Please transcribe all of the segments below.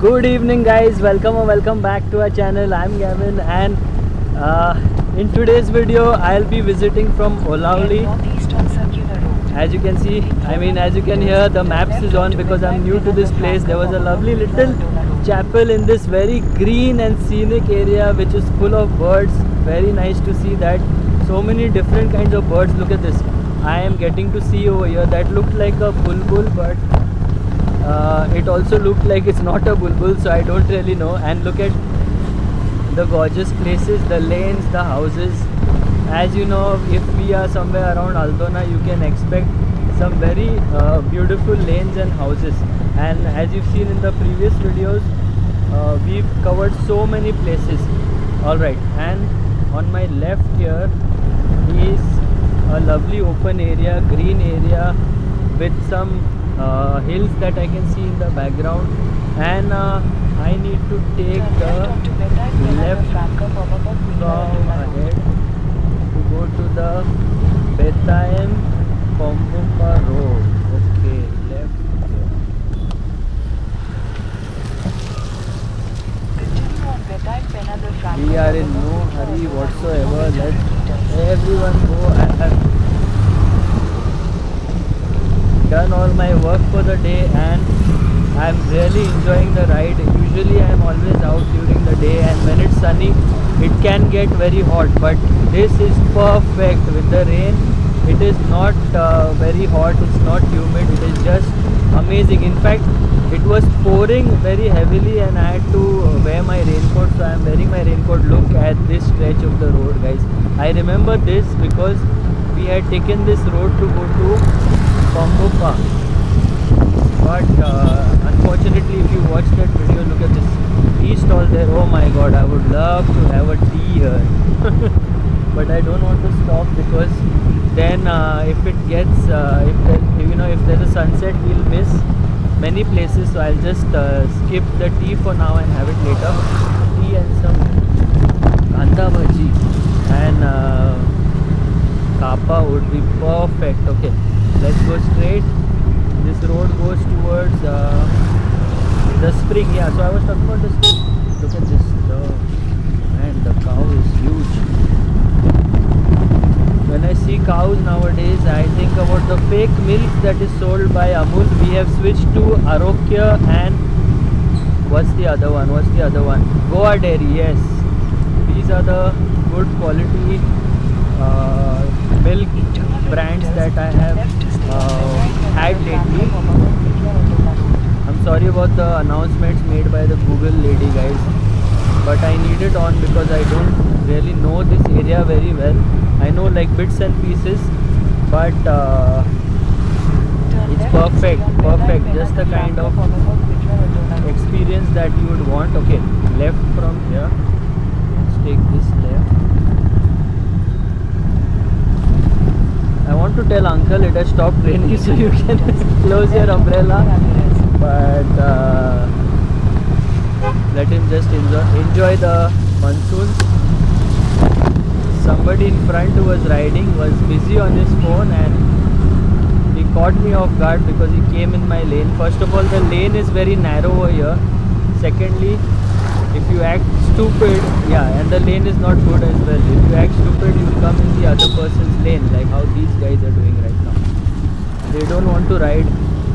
Good evening, guys. Welcome or welcome back to our channel. I'm Gavin, and in today's video, I'll be visiting from Olauli. As you can see, as you can hear, the maps is on because I'm new to this place. There was a lovely little chapel in this very green and scenic area, which is full of birds. Very nice to see that. So many different kinds of birds. Look at this. I am getting to see over here. That looked like a bulbul, but it also looked like it's not a bulbul, so I don't really know. And look at the gorgeous places, the lanes, the houses. As you know, if we are somewhere around Aldona, you can expect some very beautiful lanes and houses. And as you've seen in the previous videos, we've covered so many places. Alright, and on my left here is a lovely open area, green area with some hills that I can see in the background, and I need to take the left from ahead to go to the Bethlehem Pombupa road. Okay, left here. We are in no hurry whatsoever. Let everyone go. I have done all my work for the day and I'm really enjoying the ride. Usually I am always out during the day, and when it's sunny it can get very hot, but this is perfect. With the rain, it is not very hot, it's not humid, it is just amazing. In fact, it was pouring very heavily and I had to wear my raincoat, so I am wearing my raincoat. Look at this stretch of the road, guys. I remember this because we had taken this road to go to Pombupa, but unfortunately, if you watch that video, look at this tea stall there. Oh my god, I would love to have a tea here but I don't want to stop because then if it gets if there's a sunset, we'll miss many places. So I'll just skip the tea for now and have it later. Tea and some kanda bhaji and kappa would be perfect. Okay, let's go straight. This road goes towards the spring. Yeah, so I was talking about the spring. Look at this. Man, the cow is huge. When I see cows nowadays, I think about the fake milk that is sold by Amul. We have switched to Arokya and what's the other one? Goa Dairy. Yes, these are the good quality milk brands that I have had lately. I'm sorry about the announcements made by the Google lady, guys, but I need it on because I don't really know this area very well. I know like bits and pieces, but it's perfect, just the kind of experience that you would want. Okay, left from here. Let's take this left. I want to tell uncle it has stopped raining so you can close your umbrella, but let him just enjoy the monsoon. Somebody in front who was riding was busy on his phone and he caught me off guard because he came in my lane. First of all, the lane is very narrow over here. Secondly, if you act stupid, and the lane is not good as well. If you act stupid, you will come in the other person's lane, like how these guys are doing right now. They don't want to ride,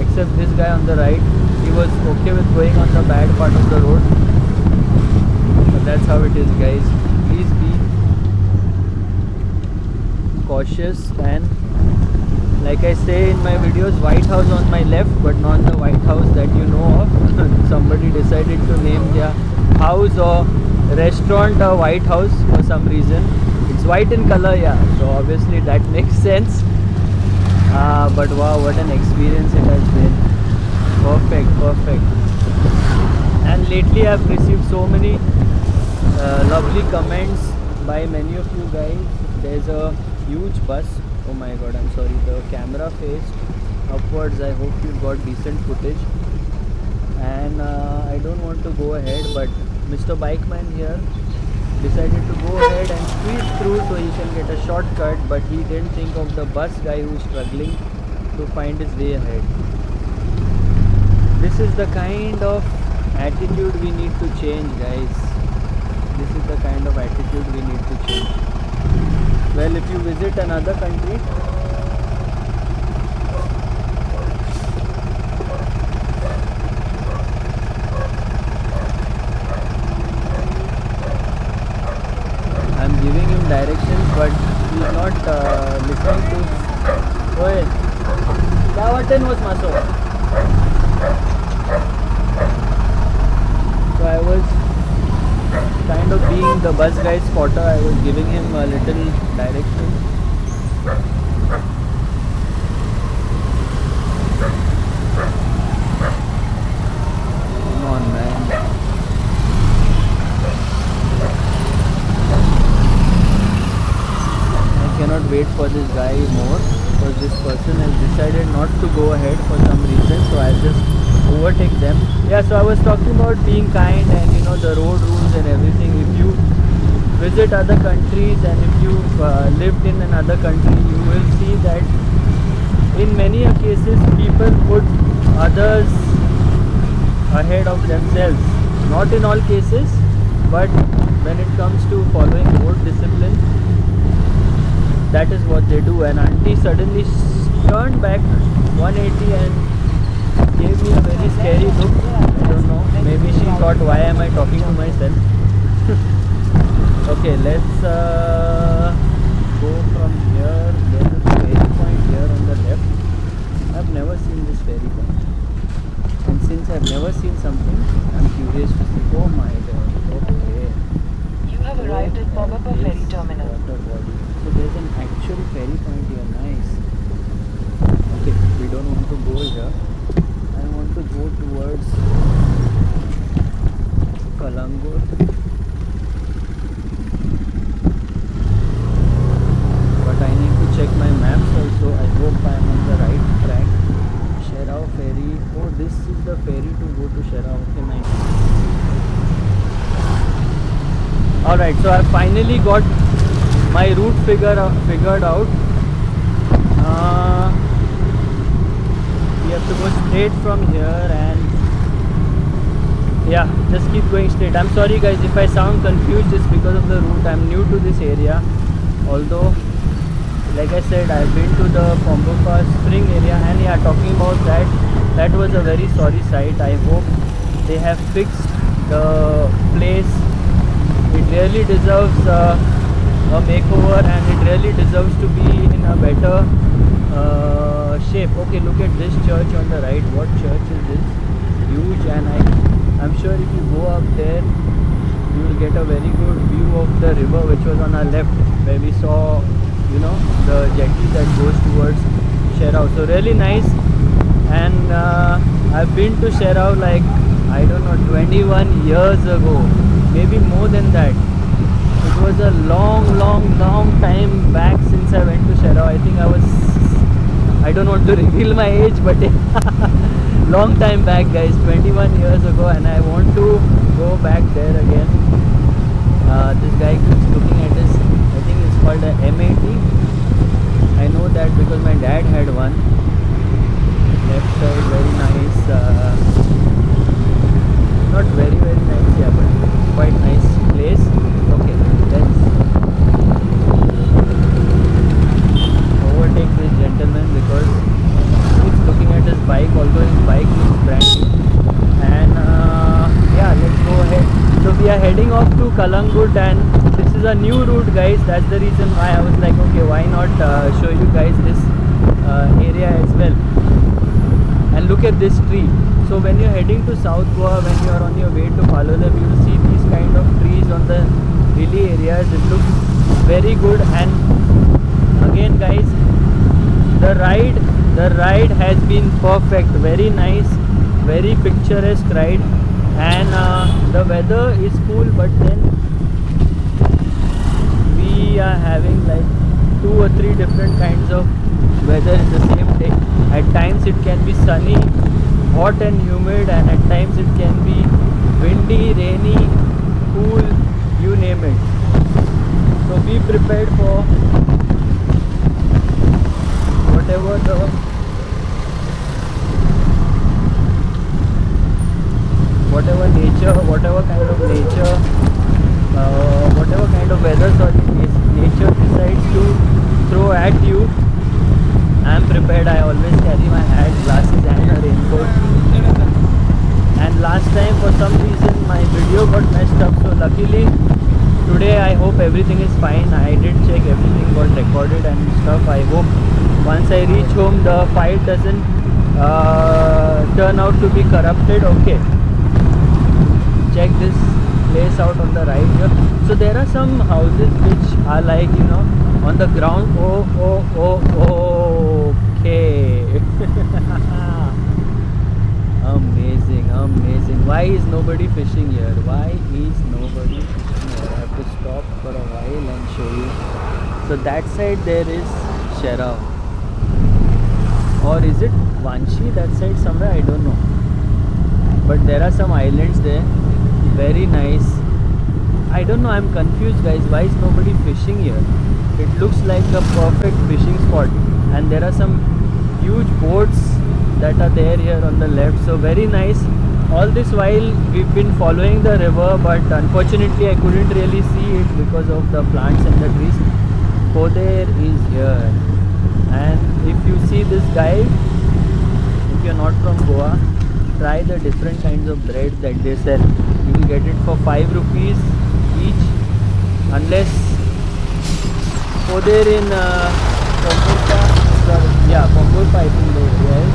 except this guy on the right. He was okay with going on the bad part of the road. But that's how it is, guys. Please be cautious, and like I say in my videos, White House on my left, but not the White House that you know of. Somebody decided to name their house or restaurant a White House for some reason. It's white in color, so obviously that makes sense. But wow, what an experience it has been. Perfect. And lately I've received so many lovely comments by many of you guys. There's a huge bus. Oh my god, I'm sorry, the camera faced upwards. I hope you got decent footage. And I don't want to go ahead, but Mr. Bikeman here decided to go ahead and squeeze through so he can get a shortcut, but he didn't think of the bus guy who's struggling to find his way ahead. This is the kind of attitude we need to change, guys. This is the kind of attitude we need to change. Well, if you visit another country, I'm giving him directions, but he's not listening to. Oye, क्या वाटतं was maso? So I was kind of being the bus guy spotter. I was giving him a little direction. Come on, man. I cannot wait for this guy more because this person has decided not to go ahead for some reason. So I'll just overtake them. Yeah, so I was talking about being kind and the road rules and everything. If you visit other countries and if you've lived in another country, you will see that in many cases people put others ahead of themselves. Not in all cases, but when it comes to following road discipline, that is what they do. And auntie suddenly turned back 180 and gave me a very scary look. I don't know, maybe she thought, why am I talking to myself? Okay, let's go from here. There's a ferry point here on the left. I've never seen this ferry point, and since I've never seen something, I'm curious to see. Oh my god, okay. You have arrived at Bobapa Ferry Terminal. Water body. So there's an actual ferry point here, nice. Okay, we don't want to go here. I want to go towards Kalangur. But I need to check my maps also. I hope I am on the right track. Sherao ferry. Oh, this is the ferry to go to Sherao. Okay, nice. Alright, so I finally got my route figured out. We have to go straight from here and yeah, just keep going straight. I'm sorry guys if I sound confused, it's because of the route. I'm new to this area, although like I said, I've been to the Pombopa Spring area, and yeah, talking about that was a very sorry sight. I hope they have fixed the place. It really deserves a makeover, and it really deserves to be in a better shape. Okay, look at this church on the right. What church is this? Huge, and I'm sure if you go up there, you will get a very good view of the river which was on our left, where we saw the jetty that goes towards Sherao. So really nice. And I've been to Sherao like, I don't know, 21 years ago, maybe more than that. It was a long time back since I went to Sherao. I think I don't want to reveal my age, but long time back guys, 21 years ago, and I want to go back there again. This guy keeps looking at this. I think it's called a M80. I know that because my dad had one. Left side, very nice. Not very nice, yeah, but quite nice place. Okay, let's overtake this gentleman because he's looking at his bike, although his bike is brand new. And yeah, let's go ahead. So we are heading off to Kalangut, and this is a new route guys. That's the reason why I was like, okay, why not show you guys this area as well. And look at this tree. So when you're heading to South Goa, when you are on your way to Palolem, you will see these kind of trees on the hilly areas. It looks very good. And again guys, the ride has been perfect. Very nice, very picturesque ride. And the weather is cool, but then we are having like 2 or 3 different kinds of weather in the same day. At times it can be sunny, hot and humid, and at times it can be windy, rainy, cool, you name it. So be prepared for whatever whatever kind of nature, whatever kind of weather, sorry, nature decides to throw at you, I am prepared. I always carry my hat, glasses and a raincoat. And last time for some reason my video got messed up, so luckily today I hope everything is fine. I did check, everything got recorded and stuff. I hope once I reach home the file doesn't turn out to be corrupted. Okay, check this place out on the right here. So there are some houses which are like, you know, on the ground. Okay. Amazing, amazing. Why is nobody fishing here? Why is nobody fishing here? I have to stop for a while and show you. So that side there is Sheraw, or is it Vanchi? That side somewhere, I don't know. But there are some islands there. Very nice. I don't know, I'm confused guys. Why is nobody fishing here? It looks like a perfect fishing spot. And there are some huge boats that are there here on the left. So very nice. All this while we've been following the river, but unfortunately I couldn't really see it because of the plants and the trees. Poder is here. And if you see this guide, if you're not from Goa, try the different kinds of bread that they sell. You will get it for 5 rupees each, unless Poder in Pomburka, I think yes,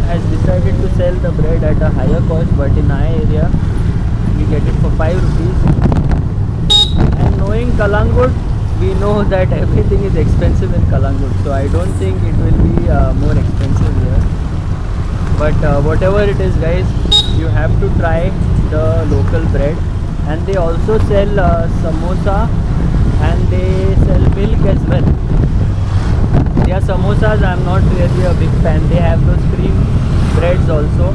has decided to sell the bread at a higher cost, but in our area we get it for 5 rupees. And knowing Kalangut, we know that everything is expensive in Kalangut, so I don't think it will be more expensive here. But whatever it is guys, you have to try the local bread. And they also sell samosa, and they sell milk as well. Their samosas I'm not really a big fan. They have those cream breads also.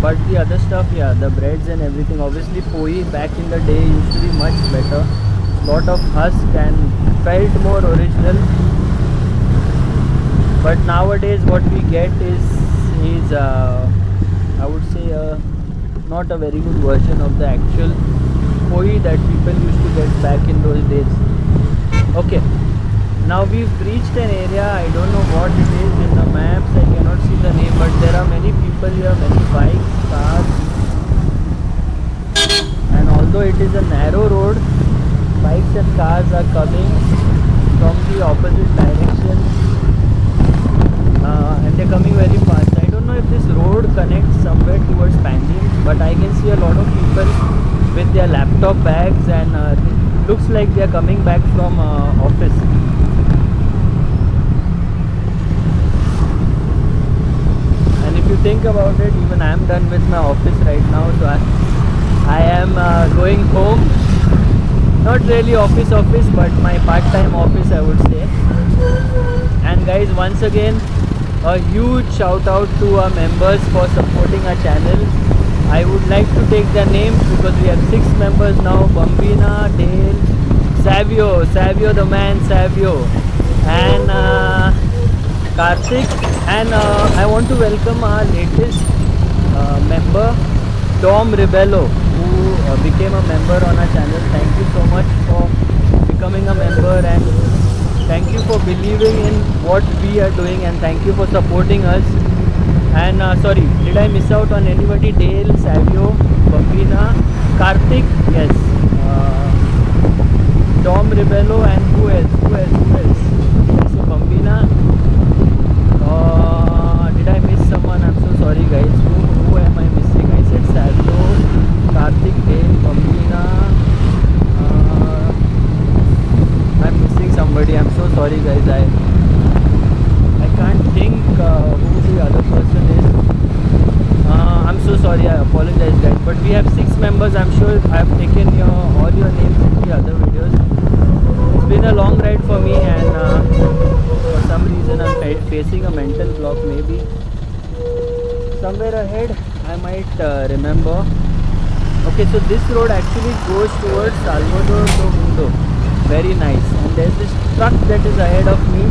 But the other stuff, yeah, the breads and everything. Obviously poi back in the day used to be much better. Lot of husk and felt more original. But nowadays what we get is I would say not a very good version of the actual poi that people used to get back in those days. Okay, now we've reached an area, I don't know what it is in the maps, I cannot see the name, but there are many people here, many bikes, cars, and although it is a narrow road, bikes and cars are coming from the opposite direction, and they're coming very fast. I don't know if this road connects somewhere towards Panjim, but I can see a lot of people with their laptop bags, and it looks like they're coming back from office. And if you think about it, even I am done with my office right now, so I am going home. Not really office, but my part-time office, I would say. And guys, once again, a huge shout out to our members for supporting our channel. I would like to take their names because we have 6 members now. Bambina, Dale, Savio the man, Savio, and Karthik. And I want to welcome our latest member, Tom Rebello, who became a member on our channel. Thank you so much for becoming a member, and thank you for believing in what we are doing, and thank you for supporting us. And sorry, did I miss out on anybody? Dale, Savio, Bambina, Karthik, yes, Tom Rebello, and who else? So Bambina. Did I miss someone? I'm so sorry guys. Who am I missing? I said Savio, Karthik, Dale, Bambina. I'm missing somebody. I'm so sorry guys. I can't think who the other person is. I'm so sorry. I apologize guys. But we have 6 members. I'm sure I have taken all your names in the other videos. It's been a long ride for me, and for some reason I'm facing a mental block. Maybe somewhere ahead I might remember. Okay, so this road actually goes towards Salvador do Mundo. Very nice. And there's this truck that is ahead of me,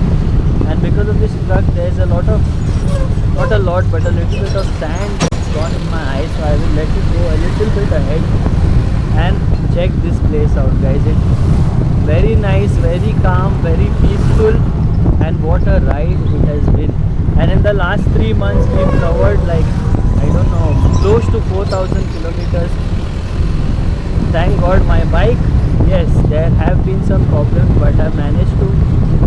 and because of this truck there's a lot of, not a lot but a little bit of sand gone in my eyes, so I will let you go a little bit ahead and check this place out, guys. It's very nice, very calm, very peaceful, and what a ride it has been. And in the last 3 months we've covered like, I don't know, close to 4,000 kilometers. Thank God my bike, yes, there have been some problems, but I managed to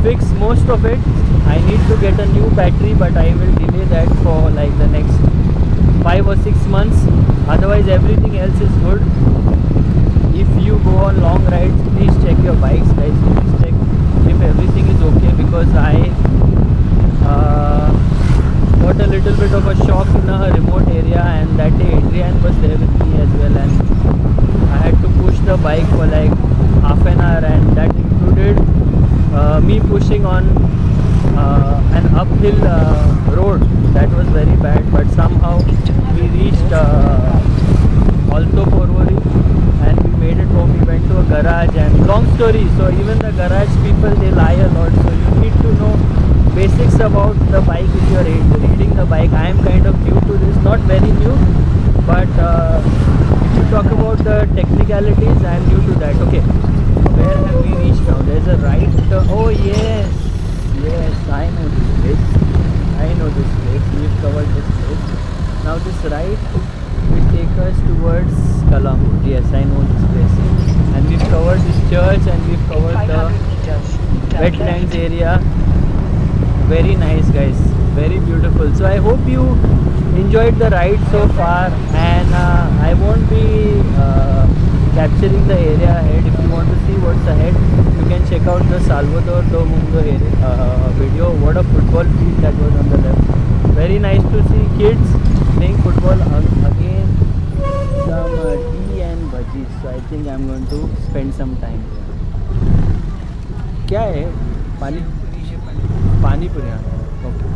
fix most of it. I need to get a new battery, but I will delay that for like the next 5 or 6 months. Otherwise everything else is good. If you go on long rides, please check your bikes, guys. Please check if everything is okay, because I got a little bit of a shock in a remote area, and that day Adrian was there with me as well, and I had to push the bike for like half an hour, and that included me pushing on an uphill road. That was very bad, but somehow we reached Alto Porvory and we made it home. We went to a garage, and long story, so even the garage people, they lie a lot, so you need to know basics about the bike if you are reading the bike. I am kind of new to this, not very new, but if you talk about the technicalities, I am new to that. Okay, where have we reached now? There's a right turn. Oh yes, yes, I know this place. I know this place. We've covered this place. Now this right will take us towards Kalamur. Yes, I know this place. And we've covered this church, and we've In covered 500 the meters, turn wetlands left. area. Very nice, guys, very beautiful. So I hope you enjoyed the ride so far, and I won't be capturing the area ahead. If you want to see what's ahead, you can check out the Salvador do Mundo video. What a football field that was on the left. Very nice to see kids playing football. Again, some tea and bhajis. So I think I'm going to spend some time here. क्या है? पानी पूरी. Okay.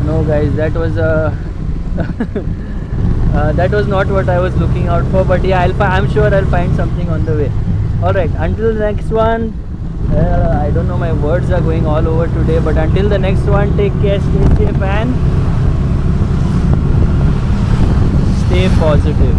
No, guys, that was that was not what I was looking out for. But yeah, I'm sure I'll find something on the way. All right. Until the next one. I don't know. My words are going all over today. But until the next one, take care, stay safe, and stay positive.